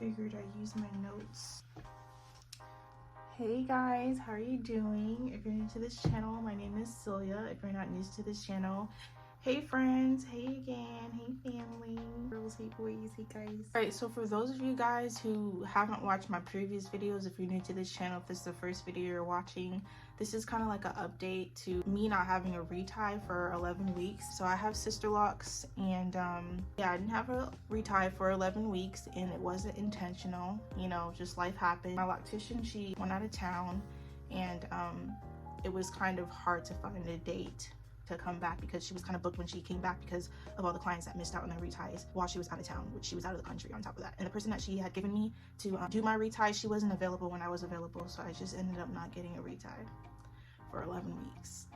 figured I'd use my notes. Hey guys, how are you doing? If you're new to this channel, my name is Celia. If you're not new to this channel, hey friends, hey again, hey family, girls, hey boys, hey guys. Alright, so for those of you guys who haven't watched my previous videos, if you're new to this channel, if this is the first video you're watching, this is kind of like an update to me not having a retie for 11 weeks. So I have sister locks, and yeah, I didn't have a retie for 11 weeks, and it wasn't intentional, you know, just life happened. My loctician, she went out of town, and it was kind of hard to find a date to come back because she was kind of booked when she came back because of all the clients that missed out on their reties while she was out of town, which she was out of the country on top of that. And the person that she had given me to do my retie, she wasn't available when I was available, so I just ended up not getting a retie for 11 weeks.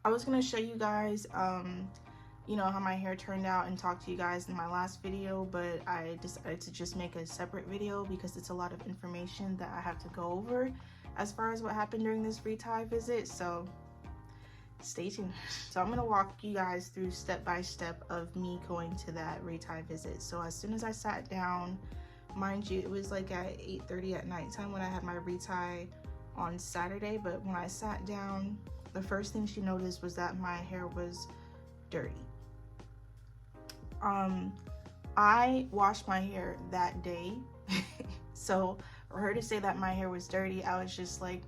I was gonna show you guys you know, how my hair turned out and talk to you guys in my last video, but I decided to just make a separate video because it's a lot of information that I have to go over as far as what happened during this retie visit, so stay tuned. So I'm gonna walk you guys through step by step of me going to that retie visit. So as soon as I sat down, mind you, it was like at 8:30 at nighttime when I had my retie on Saturday, but when I sat down, the first thing she noticed was that my hair was dirty. I washed my hair that day. So for her to say that my hair was dirty, I was just like,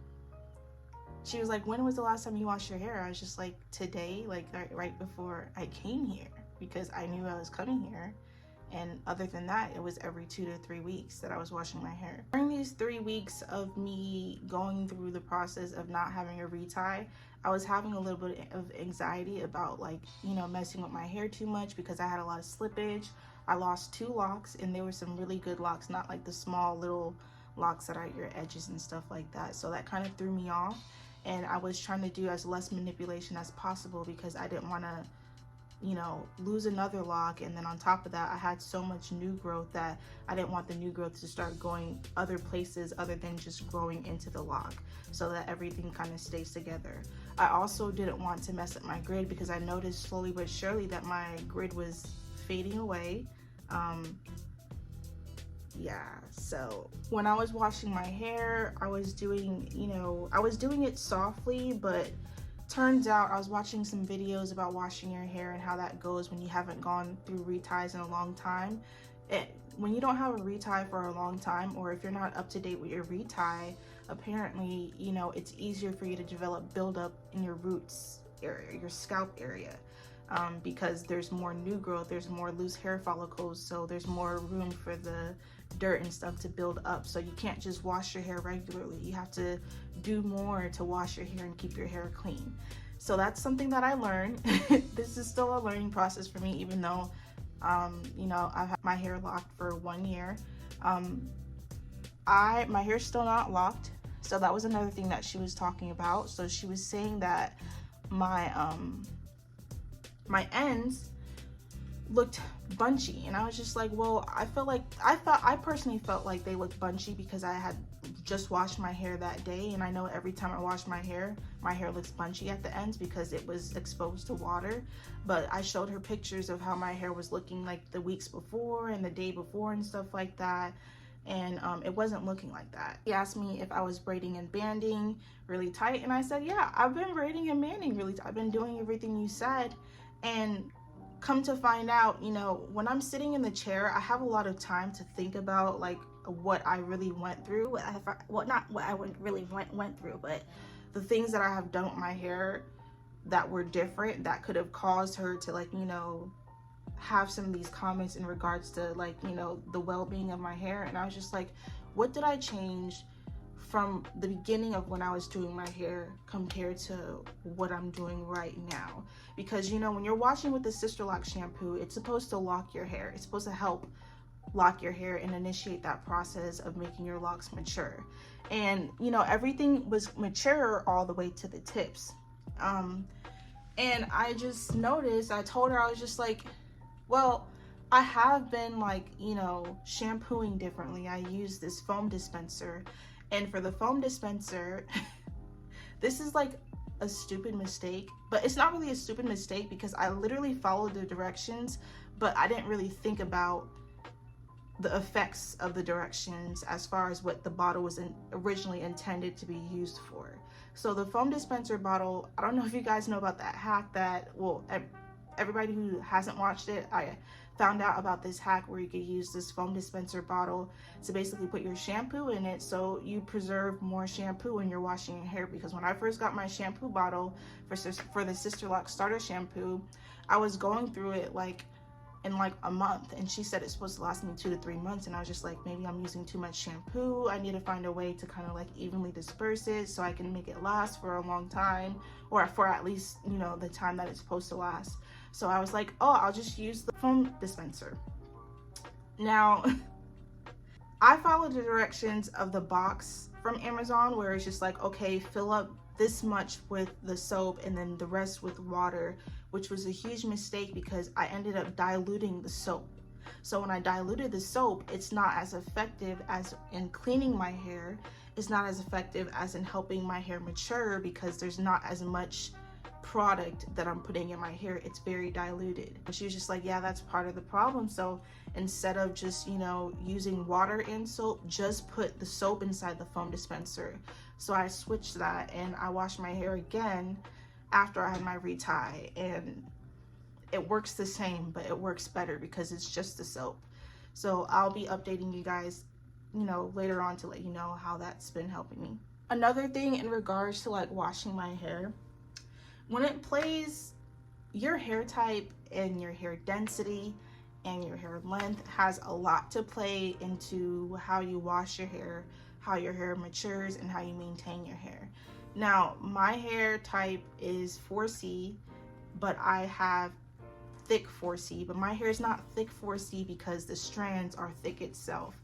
she was like, when was the last time you washed your hair? I was just like, today, like right before I came here, because I knew I was coming here. And other than that, it was every 2 to 3 weeks that I was washing my hair. During these 3 weeks of me going through the process of not having a retie, I was having a little bit of anxiety about, like, you know, messing with my hair too much because I had a lot of slippage. I lost 2 locks, and they were some really good locks, not like the small little locks that are at your edges and stuff like that. So that kind of threw me off, and I was trying to do as less manipulation as possible because I didn't want to, you know, lose another lock. And then on top of that, I had so much new growth that I didn't want the new growth to start going other places other than just growing into the lock, so that everything kind of stays together. I also didn't want to mess up my grid because I noticed slowly but surely that my grid was fading away. Yeah, so when I was washing my hair, I was doing, you know, I was doing it softly, but turns out I was watching some videos about washing your hair and how that goes when you haven't gone through reties in a long time. When you don't have a retie for a long time, or if you're not up to date with your retie, apparently, you know, it's easier for you to develop buildup in your roots area, your scalp area, because there's more new growth, there's more loose hair follicles, so there's more room for the dirt and stuff to build up. So you can't just wash your hair regularly. You have to do more to wash your hair and keep your hair clean. So that's something that I learned. This is still a learning process for me, even though you know, I've had my hair locked for 1 year. My hair's still not locked, so that was another thing that she was talking about. So she was saying that my my ends looked bunchy, and I was just like, well, I personally felt like they looked bunchy because I had just washed my hair that day, and I know every time I wash my hair looks bunchy at the ends because it was exposed to water. But I showed her pictures of how my hair was looking like the weeks before and the day before and stuff like that, and it wasn't looking like that. She asked me if I was braiding and banding really tight, and I said, yeah, I've been braiding and banding really tight. I've been doing everything you said. And come to find out, you know, when I'm sitting in the chair, I have a lot of time to think about, like, what I really went through. Well, not what I really went through, but the things that I have done with my hair that were different, that could have caused her to, like, you know, have some of these comments in regards to, like, you know, the well-being of my hair. And I was just like, what did I change from the beginning of when I was doing my hair compared to what I'm doing right now? Because, you know, when you're washing with the sister lock shampoo, it's supposed to lock your hair. It's supposed to help lock your hair and initiate that process of making your locks mature. And, you know, everything was mature all the way to the tips. And I just noticed, I told her, I was just like, well, I have been, like, you know, shampooing differently. I use this foam dispenser, and for the foam dispenser, this is like a stupid mistake, but it's not really a stupid mistake because I literally followed the directions, but I didn't really think about the effects of the directions as far as what the bottle was originally intended to be used for. So the foam dispenser bottle, I don't know if you guys know about that hack that, well, everybody who hasn't watched it, I found out about this hack where you could use this foam dispenser bottle to basically put your shampoo in it, so you preserve more shampoo when you're washing your hair. Because when I first got my shampoo bottle for the Sisterlock starter shampoo, I was going through it like in like a month, and she said it's supposed to last me 2 to 3 months, and I was just like, maybe I'm using too much shampoo. I need to find a way to kind of like evenly disperse it so I can make it last for a long time, or for at least, you know, the time that it's supposed to last. So I was like, oh, I'll just use the foam dispenser. Now I followed the directions of the box from Amazon, where it's just like, okay, fill up this much with the soap and then the rest with water, which was a huge mistake because I ended up diluting the soap. So when I diluted the soap, it's not as effective as in cleaning my hair. It's not as effective as in helping my hair mature because there's not as much product that I'm putting in my hair. It's very diluted. She was just like, yeah, that's part of the problem. So instead of just, you know, using water and soap, just put the soap inside the foam dispenser. So I switched that and I washed my hair again after I had my retie, and it works the same, but it works better because it's just the soap. So I'll be updating you guys, you know, later on to let you know how that's been helping me. Another thing in regards to like washing my hair, when it plays, your hair type and your hair density and your hair length has a lot to play into how you wash your hair, how your hair matures, and how you maintain your hair. Now, my hair type is 4C, but I have thick 4C, but my hair is not thick 4C because the strands are thick itself.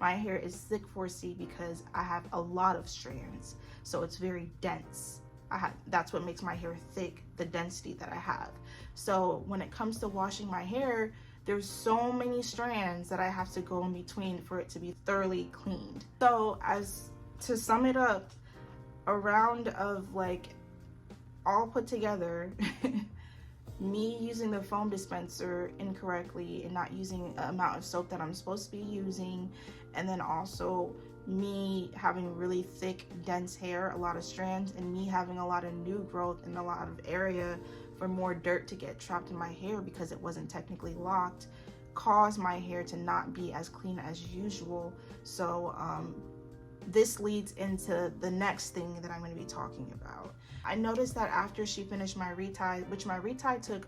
My hair is thick 4C because I have a lot of strands, so it's very dense. That's what makes my hair thick, the density that I have. So when it comes to washing my hair, there's so many strands that I have to go in between for it to be thoroughly cleaned. So to sum it up, a round of like all put together, me using the foam dispenser incorrectly and not using the amount of soap that I'm supposed to be using, and then also me having really thick, dense hair, a lot of strands, and me having a lot of new growth and a lot of area for more dirt to get trapped in my hair because it wasn't technically locked, caused my hair to not be as clean as usual. So this leads into the next thing that I'm going to be talking about. I noticed that after she finished my retie, which my retie took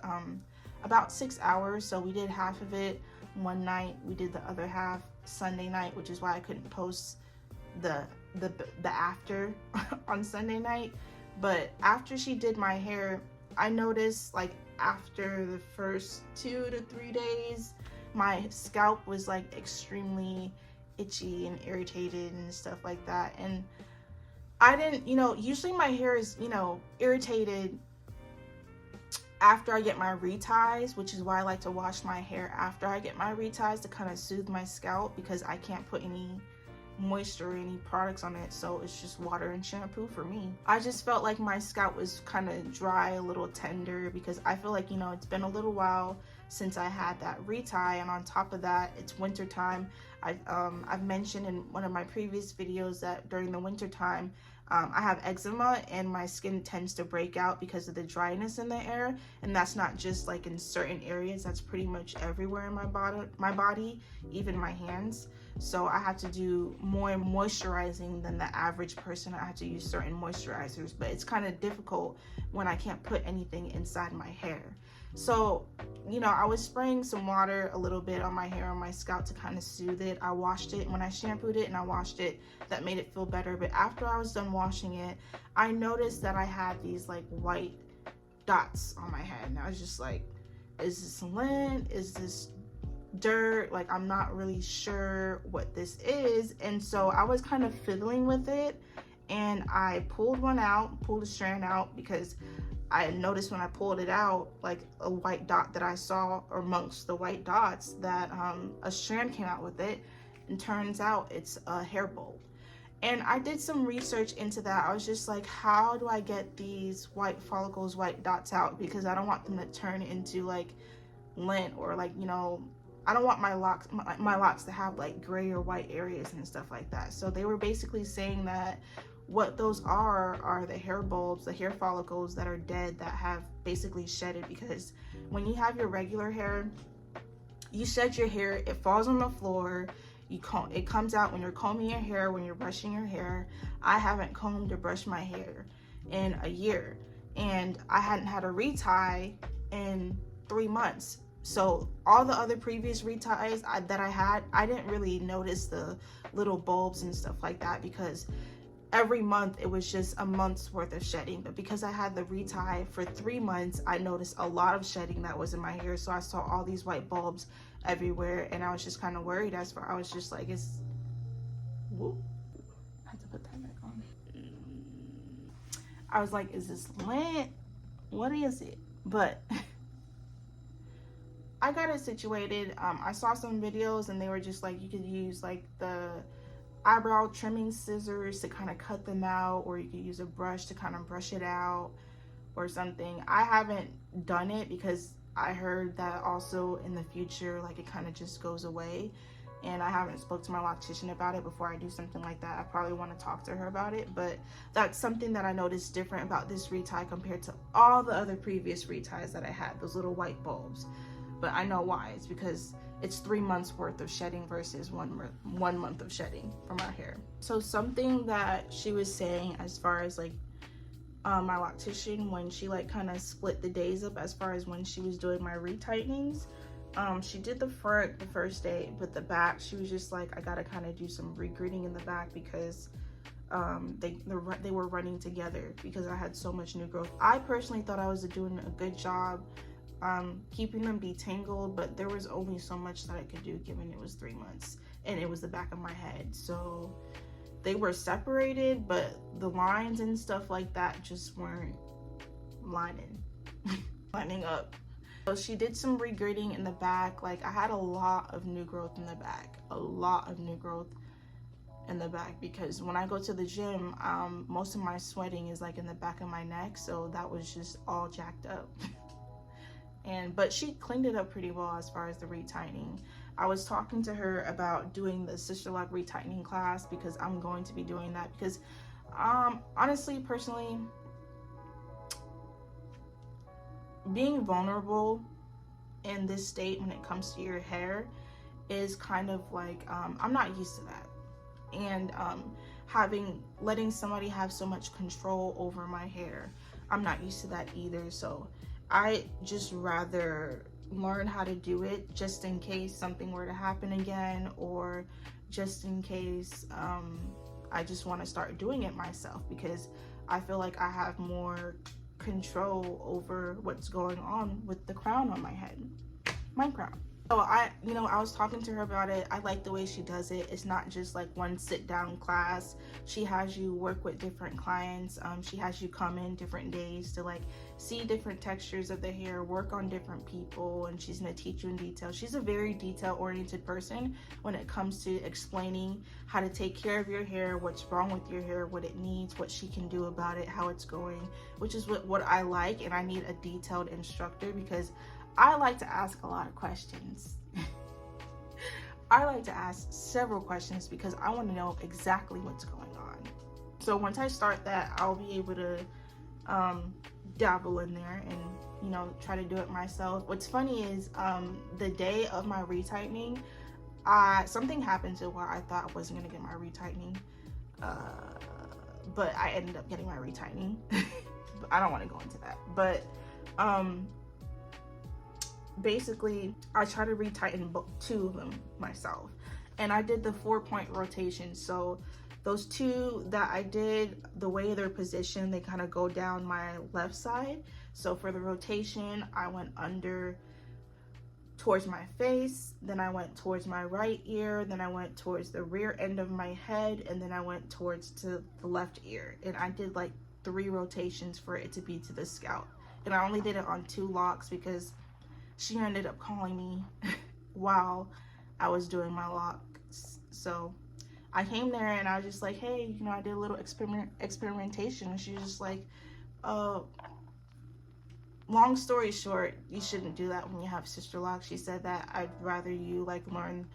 about 6 hours, so we did half of it one night, we did the other half Sunday night, which is why I couldn't post the after on Sunday night. But after she did my hair, I noticed like after the first 2 to 3 days, my scalp was like extremely itchy and irritated and stuff like that. And I didn't, you know, usually my hair is, you know, irritated after I get my reties, which is why I like to wash my hair after I get my reties to kind of soothe my scalp, because I can't put any moisture or any products on it, so it's just water and shampoo for me. I just felt like my scalp was kind of dry, a little tender, because I feel like, you know, it's been a little while since I had that retie, and on top of that, it's winter time. I've mentioned in one of my previous videos that during the winter time, I have eczema and my skin tends to break out because of the dryness in the air, and that's not just like in certain areas, that's pretty much everywhere in my body, even my hands. So I have to do more moisturizing than the average person. I have to use certain moisturizers, but it's kind of difficult when I can't put anything inside my hair. So, you know, I was spraying some water a little bit on my hair, on my scalp to kind of soothe it. I washed it when I shampooed it and I washed it. That made it feel better. But after I was done washing it, I noticed that I had these like white dots on my head. And I was just like, is this lint? Is this dirt? Like, I'm not really sure what this is. And so I was kind of fiddling with it, and I pulled a strand out, because I noticed when I pulled it out, like a white dot that I saw, or amongst the white dots, that a strand came out with it, and turns out it's a hair bulb. And I did some research into that. I was just like, how do I get these white follicles, white dots out? Because I don't want them to turn into like lint or like, you know, I don't want my locks to have like gray or white areas and stuff like that. So they were basically saying that what those are the hair bulbs, the hair follicles that are dead, that have basically shedded. Because when you have your regular hair, you shed your hair, it falls on the floor, it comes out when you're combing your hair, when you're brushing your hair. I haven't combed or brushed my hair in a year, and I hadn't had a retie in 3 months. So all the other previous reties that I had, I didn't really notice the little bulbs and stuff like that, because every month it was just a month's worth of shedding. But because I had the retie for 3 months, I noticed a lot of shedding that was in my hair. So I saw all these white bulbs everywhere, and I was just kind of worried. I was just like, it's, whoop, I had to put that back on. I was like, is this lint? What is it? But I got it situated. I saw some videos, and they were just like, you could use like the eyebrow trimming scissors to kind of cut them out, or you could use a brush to kind of brush it out or something. I haven't done it because I heard that also in the future, like, it kind of just goes away, and I haven't spoke to my loctician about it before I do something like that. I probably want to talk to her about it, but that's something that I noticed different about this retie compared to all the other previous reties that I had, those little white bulbs. But I know why. It's because it's 3 months worth of shedding versus one month of shedding from our hair. So something that she was saying as far as like my loctician, when she like kind of split the days up as far as when she was doing my retightenings, she did the front the first day, but the back, she was just like, I gotta kind of do some regridding in the back because they were running together because I had so much new growth. I personally thought I was doing a good job keeping them detangled, but there was only so much that I could do given it was 3 months and it was the back of my head. So they were separated, but the lines and stuff like that just weren't lining up. So she did some regridding in the back. Like, I had a lot of new growth in the back, because when I go to the gym, most of my sweating is like in the back of my neck, so that was just all jacked up. But she cleaned it up pretty well as far as the retightening. I was talking to her about doing the sisterlock retightening class because I'm going to be doing that, because honestly, personally, being vulnerable in this state when it comes to your hair is kind of like, I'm not used to that. And letting somebody have so much control over my hair, I'm not used to that either. So I just rather learn how to do it just in case something were to happen again, or just in case I just want to start doing it myself, because I feel like I have more control over what's going on with the crown on my head, my crown. So I was talking to her about it. I like the way she does it. It's not just like one sit down class. She has you work with different clients. She has you come in different days to like see different textures of the hair, work on different people, and she's going to teach you in detail. She's a very detail oriented person when it comes to explaining how to take care of your hair, what's wrong with your hair, what it needs, what she can do about it, how it's going, which is what I like. And I need a detailed instructor because I like to ask a lot of questions. I like to ask several questions because I want to know exactly what's going on. So once I start that, I'll be able to dabble in there and try to do it myself. What's funny is the day of my retightening, something happened to where I thought I wasn't gonna get my retightening, but I ended up getting my retightening. I don't want to go into that, but basically I tried to retighten 2 of them myself, and I did the 4-point rotation. So those 2 that I did, the way they're positioned, they kind of go down my left side. So for the rotation, I went under towards my face, then I went towards my right ear, then I went towards the rear end of my head, and then I went towards to the left ear. And I did like 3 rotations for it to be to the scalp. And I only did it on 2 locks because she ended up calling me while I was doing my locks. So I came there and I was just like, hey, I did a little experimentation. And she was just like, when long story short, you shouldn't do that when you have sister locks. She said that I'd rather you like learn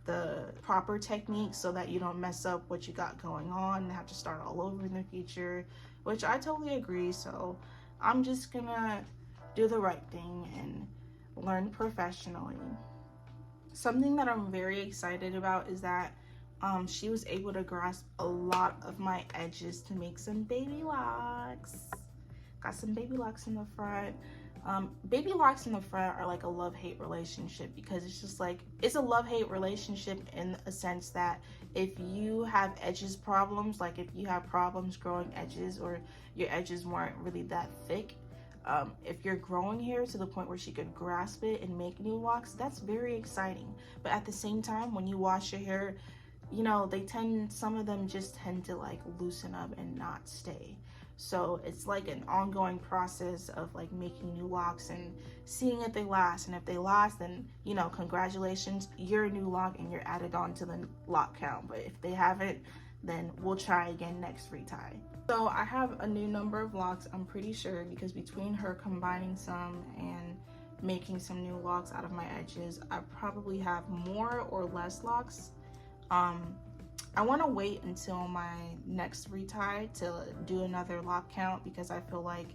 the proper techniques so that you don't mess up what you got going on and have to start all over in the future, which I totally agree. So I'm just gonna do the right thing and learn professionally. Something that I'm very excited about is that she was able to grasp a lot of my edges to make some baby locks. Got some baby locks in the front. Baby locks in the front are like a love-hate relationship, because it's just like, it's a love-hate relationship in a sense that if you have edges problems, like if you have problems growing edges or your edges weren't really that thick, if you're growing hair to the point where she could grasp it and make new locks, that's very exciting. But at the same time, when you wash your hair, you know, some of them just tend to like loosen up and not stay. So it's like an ongoing process of like making new locks and seeing if they last. And if they last, then, you know, congratulations, you're a new lock and you're added on to the lock count. But if they haven't, then we'll try again next retie. So I have a new number of locks, I'm pretty sure, because between her combining some and making some new locks out of my edges, I probably have more or less locks. I want to wait until my next retie to do another lock count, because I feel like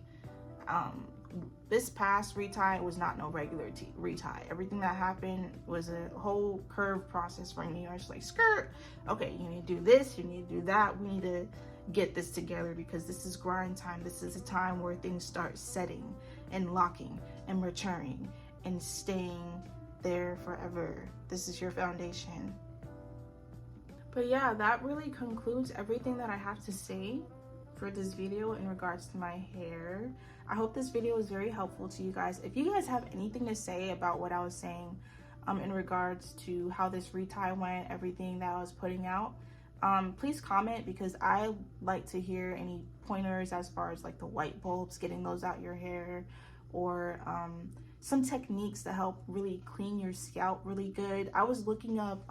this past retie was not no regular retie. Everything that happened was a whole curve process for me. I was like, skirt, okay, you need to do this, you need to do that, we need to get this together, because this is grind time. This is a time where things start setting and locking and maturing and staying there forever. This is your foundation. But yeah, that really concludes everything that I have to say for this video in regards to my hair. I hope this video was very helpful to you guys. If you guys have anything to say about what I was saying in regards to how this retie went, everything that I was putting out, please comment, because I like to hear any pointers as far as like the white bulbs, getting those out your hair, or some techniques to help really clean your scalp really good. I was looking up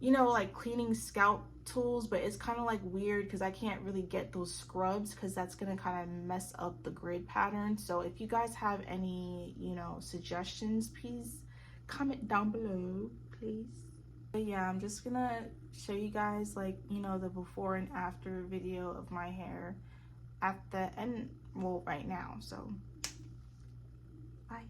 you know, like cleaning scalp tools, but it's kind of like weird because I can't really get those scrubs, because that's gonna kind of mess up the grid pattern. So if you guys have any, you know, suggestions, please comment down below, please. But yeah, I'm just gonna show you guys, like, you know, the before and after video of my hair at the end, well, right now. So bye.